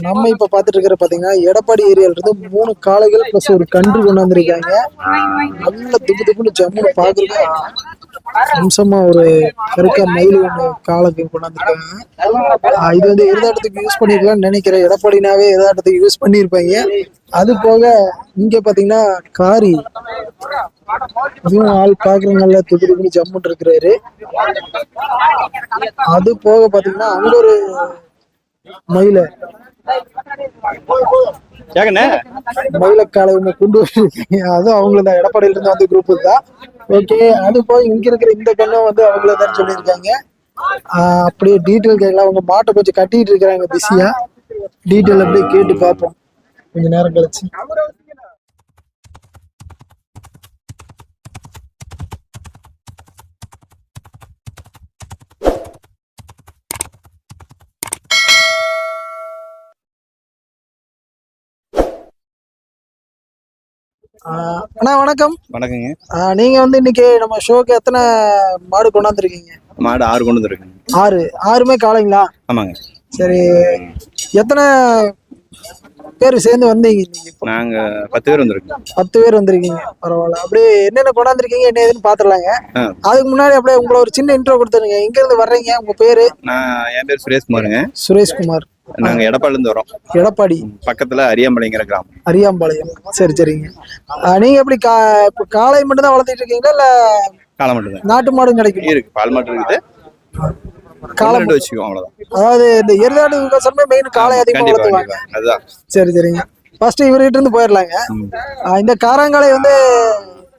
நம்ம இப்ப பாத்துட்டு இருக்கிற பாத்தீங்கன்னா எடப்பாடி ஏரியால இருந்து 3 காளைகள் பிளஸ் ஒரு கன்று கொண்டாந்துருக்காங்க. நல்ல துப்பு துப்புன்னு ஜம்முன்னு பாக்குறது அம்சமா ஒரு கருக்கா மயில் ஒண்ணு காளைக்கு கொண்டாந்துருக்காங்க. இது வந்து எருதாட்டத்துக்கு யூஸ் பண்ணிருக்கலாம்னு நினைக்கிறேன். எடப்பாடினாவே எருதாட்டத்துக்கு யூஸ் பண்ணிருப்பாங்க. அது போக இங்க பாத்தீங்கன்னா காரி இதுவும் ஆள் பாக்குற நல்ல துப்பு துப்புன்னு ஜம்முன்னு இருக்கிறாரு. அது போக பாத்தீங்கன்னா அங்க ஒரு மயில மயிலக்காலை ஒண்ணு கொண்டு வந்துருக்கீங்க. அதுவும் அவங்களதான் எடப்பாடியில இருந்து வந்து குரூப் தான். ஓகே, அது போய் இங்க இருக்கிற இந்த கண்ணும் வந்து அவங்களதான் சொல்லியிருக்காங்க. அப்படியே டீட்டெயில் கேட்கலாம். அவங்க மாட்டை கொஞ்சம் கட்டிட்டு இருக்கிறாங்க பிஸியா. டீட்டெயில் அப்படியே கேட்டு பார்ப்போம் கொஞ்ச நேரம் கழிச்சு. அண்ணா வணக்கம். வணக்கங்க. நீங்க வந்து இன்னைக்கு நம்ம ஷோக்கு எத்தனை மாடு கொண்டாந்துருக்கீங்க? மாடு 6 கொண்டு வந்துருக்கேன். 6மே காளைங்களா? ஆமாங்க. சரி, எத்தனை பேர் சேர்ந்து வந்தீங்க இன்னைக்கு? நாங்க 10 பேர் வந்திருக்கோம். 10 பேர் வந்திருக்கீங்க, பரவாயில்ல. அப்படியே என்னென்ன கொண்டாந்துருக்கீங்க என்ன ஏதுன்னு பாத்துடலாங்க. அதுக்கு முன்னாடி அப்படியே உங்களை ஒரு சின்ன இன்ட்ரோ கொடுத்துருங்க. எங்க இருந்து வர்றீங்க, உங்க பேரு? என் பேர் சுரேஷ்குமாருங்க. சுரேஷ்குமார். நாங்க எடப்பாடில இருந்து வரோம். எடப்பாடி பக்கத்துல அரியாம்பாளையங்கிற கிராமம். அரியாம்பாளையம். சரி சரிங்க. நீங்க எப்படி காளை மட்டும் தான் வளர்த்திட்டு இருக்கீங்களா இல்ல காளை மட்டும் தான்? நாட்டு மாடும் கிடைக்கும் இருக்கு, பால் மாட்டு இருக்குது. காளை மட்டும் வச்சுக்கோ, அவ்வளவுதான். அதாவது இந்த எருதாடு விவசாயமே மெயின் காளை அதிகமா வளர்த்துவாங்க. அதுதான். சரி சரிங்க. ஃபர்ஸ்ட் இவர்கிட்ட இருந்து போயிடலாங்க. இந்த காராங்காலை வந்து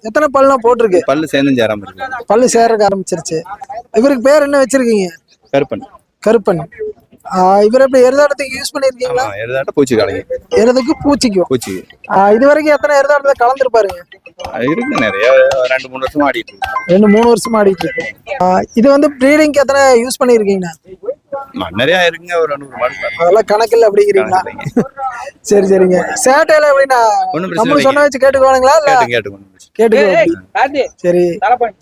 எத்தனை பல்லாம் போட்டிருக்கு? பல்லு சேர்ந்து சேராம இருக்கு. பல்லு சேரக்க ஆரம்பிச்சிருச்சு. இவருக்கு பேர் என்ன வச்சிருக்கீங்க? கருப்பன். கருப்பன். இவர் எப்படி எருதாட்டத்துக்கு யூஸ் பண்ணிருக்கீங்களா? எருதாட்ட பூச்சி காளைங்க. எருதுக்கு பூச்சிக்கும். பூச்சி. இது வரைக்கும் எத்தனை எருதாட்டத்துல கலந்துருப்பாருங்க? இருக்கு நிறைய. 2-3 வருஷமா ஆடிட்டு இருக்கு. 2-3 வருஷமா ஆடிட்டு இருக்கு. இது வந்து ப்ரீடிங்க்கு எத்தனை யூஸ் பண்ணிருக்கீங்க? நிறைய இருக்குங்க. ஒரு 200 மாடு. அதெல்லாம் கணக்கில் அப்படிங்கிறீங்களா? சரி சரிங்க. சேட்டையில எப்படின்னா நம்ம சொன்ன வச்சு கேட்டுக்குவானுங்களா? இல்ல கேட்டுக்குவோம். சரி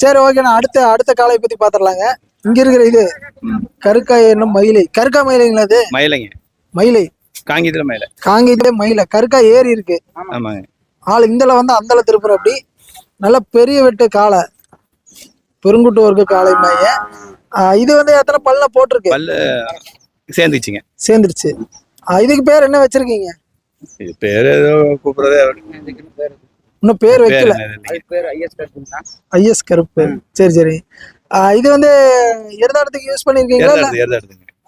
சரி, ஓகேண்ணா. அடுத்த காளையை பத்தி பாத்துடலாங்க. இங்க இருக்கிற இது கருக்காய் என்ன மயிலை? கருக்கா மயிலைங்களா? அது மயிலைங்க. மயிலை காங்கியத்துல மயிலை. காங்கியத்துல மயிலை. கருக்காய் ஏறி இருக்கு. ஆமாங்க. ஆள் இந்தல வந்து அந்தல திருப்புற. அப்படி நல்ல பெரிய வெட்டு காளை, பெருங்குட்டு வர்க்க காளை மைய. இது வந்து எத்தனை பல்ல போட்டிருக்கு? பல்லு சேர்ந்துச்சுங்க. சேர்ந்துருச்சு. இதுக்கு பேர் என்ன வச்சிருக்கீங்க? இது பேர் ஏதோ கூப்பிடுறதே. இன்னும் பேர் வைக்கல. ஐஎஸ் கருப்பு. சரி சரி. இது வந்து எருதாட்டத்துக்கு யூஸ் பண்ணிருக்கீங்களா?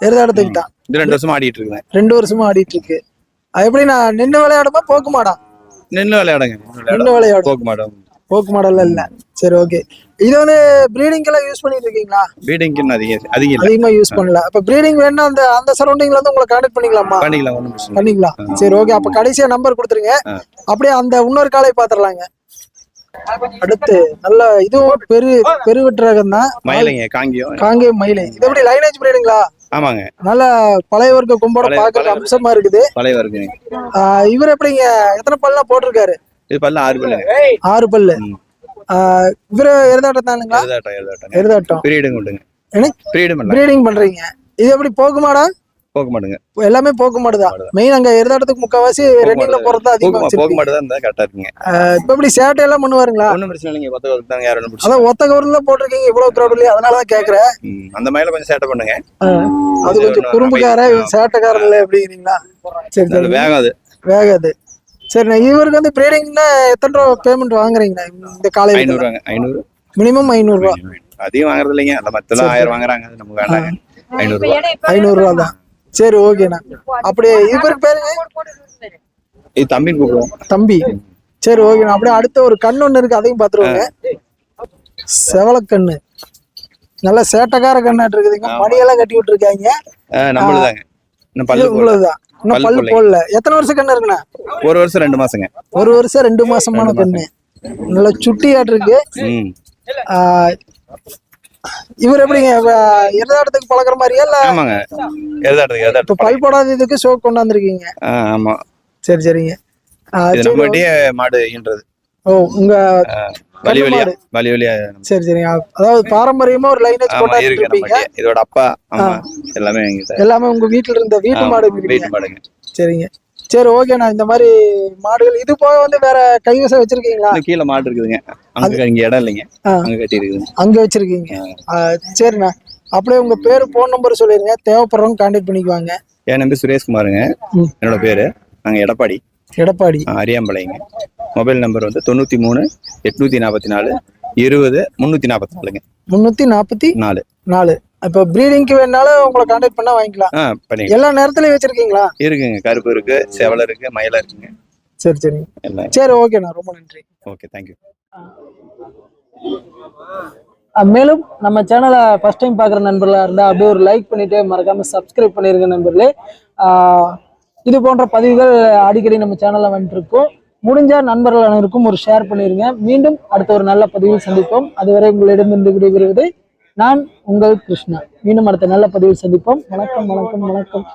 எருதாட்டத்துக்கு தான். 2 வருஷமா ஆடிட்டு இருக்கேன். 2 வருஷமா ஆடிட்டு இருக்கு. எப்படி நான் நின்று விளையாடுமா போக்கு மாடா? நின்று விளையாடுங்க. நின்று விளையாடு. போக்கு மாடம். போக்கு மாடல்ல இல்ல. சரி ஓகே. இது வந்து ப்ரீடிங் எல்லாம் யூஸ் பண்ணிட்டு இருக்கீங்களா? ப்ரீடிங் அதிகமா யூஸ் பண்ணல. அப்ப ப்ரீடிங் வேணா அந்த சரௌண்டிங்ல வந்து உங்களை கான்டாக்ட் பண்ணிக்கலாமா? பண்ணிக்கலாம். சரி ஓகே. அப்ப கடைசியா நம்பர் கொடுத்துருங்க. அப்படியே அந்த இன்னொரு காலை பாத்துடலாங்க. அடுத்து நல்ல இதுவும் பெருவெட்டு ரகம் தான். காங்கேயம் மயிலை. இது எப்படி லைனேஜ் பிரீடுங்களா? ஆமாங்க. நல்ல பழைய வர்க்க கொம்போட பாக்குற அம்சமா இருக்குது. பழைய வர்க்கம். இவர் எப்படிங்க எத்தனை பல்லாம் போட்டிருக்காரு? இது பல்ல 6 பல்லு. 6 பல்லு. இவரு எருதாட்டம் தானுங்களா? எருதாட்டம். பிரீடிங் பண்றீங்க. இது எப்படி போக்கு மாடா? போக்கு மாடுங்க. எல்லாமே போக்கு மாடுதான். மெயின் அங்க எருதாட்டத்துக்கு முக்காவாசி ரன்னிங்ல போறதா அதிகமா போக்கு மாடு தான் கரெக்டா இருக்குங்க. இப்ப எப்படி சேட்டை எல்லாம் பண்ணுவாருங்களா? ஒண்ணும் பிரச்சனை இல்லைங்க. ஒத்த கவருக்கு தாங்க. யாரும் பிடிச்சா அதான் ஒத்த கவர்ல போட்டிருக்கீங்க. இவ்வளவு கிரௌட்லயே அதனாலதான் கேக்குறேன். அந்த மயில கொஞ்சம் சேட்டை பண்ணுங்க. அது கொஞ்சம் குறும்புக்கார சேட்டைக்காரர் இல்ல எப்படிங்கிறீங்களா? சரி சரி. வேகாது. சரி, இவருக்கு வந்து பிரீடிங்னா எத்தனை ரூபா பேமெண்ட் வாங்குறீங்க இந்த காலை? 500 மினிமம் 500 ரூபா. அதிகம் வாங்குறது இல்லைங்க. அந்த மத்தெல்லாம் 1000 வாங்குறாங்க. நமக்கு வேண்டாங்க. 500 ரூபா தான். சரி ஓகேண்ணா. அப்படியே இவருக்கு பேருங்க? இது தம்பின்னு கூப்பிடுவோம். தம்பி. சரி ஓகேண்ணா. அப்படியே அடுத்த ஒரு கண்ணு ஒண்ணு இருக்கு, அதையும் பாத்துருவாங்க. செவலக்கண்ணு. நல்ல சேட்டக்கார கண்ணாட்டு இருக்குதுங்க. மணியெல்லாம் கட்டி விட்டுருக்காங்க. நம்மளுதாங்க. உங்களுதுதான். இன்னும் பல்லு போடல. எத்தனை வருஷம் கண்ணு இருக்குண்ணா? 1 வருஷம் 2 மாசங்க. 1 வருஷம் 2 மாசமான கண்ணு. நல்ல சுட்டியாட்டு இருக்கு. இவர் எப்படிங்க எருதாட்டத்துக்கு பழக்கிற மாதிரியா? இல்ல ஆமாங்க. எருதாட்டத்துக்கு பல் போடாத இதுக்கு ஷோ கொண்டாந்துருக்கீங்க. ஆமா. சரி சரிங்க. நம்மகிட்டயே மாடு ஈன்றது. உங்க வழி வழியா மாடு. வழி வழியா சரி சரிங்க. அதாவது பாரம்பரியமா ஒரு லைனேஜ் ஆமா போட்டா இருக்கு இருப்பீங்க. நம்மகிட்ட. இதோட அப்பா அம்மா எல்லாமே எங்கிட்ட. எல்லாமே உங்க வீட்டுல இருந்த வீட்டு ஆமா, மாடு வீட்டு மாடுங்க. சரிங்க. சரி ஓகேண்ணா. இந்த மாதிரி மாடுகள் இது போக வந்து வேற கைவசம் வச்சிருக்கீங்களா? இன்னும் கீழே மாடு இருக்குதுங்க. அங்க இங்க இடம் இல்லைங்க. ஆ, அங்க கட்டி இருக்குதுங்க. அங்க வச்சிருக்கீங்க. சரிண்ணா. அப்படியே உங்க பேரு போன் நம்பர் சொல்லிருங்க, தேவைப்படுறவங்க கான்டாக்ட் பண்ணிக்குவாங்க. என் நம்பர் சுரேஷ்குமாருங்க. ம். என்னோட பேரு. நாங்க எடப்பாடி எடப்பாடி. அரியாம்பாளையங்க. மொபைல் நம்பர் வந்து 93 844 20 344ங்க. 344. இப்போ ப்ரீடிங்க்கு வேணாலும் உங்களை கான்டாக்ட் பண்ணா வாங்கிக்கலாம். பண்ணி எல்லா நேரத்துலயும் வச்சிருக்கீங்களா? இருக்குங்க. கருப்பு இருக்கு, செவலை இருக்கு, மயிலா இருக்குங்க. சரி சரிங்க. எல்லாம். சரி ஓகேண்ணா, ரொம்ப நன்றி. Okay, thank you. மேலும் நம்ம சேனலை ஃபர்ஸ்ட் டைம் பார்க்குற நண்பர்களாக இருந்தால் அப்படியே ஒரு லைக் பண்ணிட்டு மறக்காம சப்ஸ்கிரைப் பண்ணிருங்க நண்பர்களே. இது போன்ற பதிவுகள் அடிக்கடி நம்ம சேனலில் வந்துட்டு இருக்கோம். முடிஞ்ச நண்பர்கள் அனைவருக்கும் ஒரு ஷேர் பண்ணிருங்க. மீண்டும் அடுத்த ஒரு நல்ல பதிவில் சந்திப்போம். அதுவரை உங்களிடமிருந்து விடைபெறுவது நான் உங்கள் கிருஷ்ணா. மீண்டும் அடுத்த நல்ல பதிவில் சந்திப்போம். வணக்கம் வணக்கம் வணக்கம்.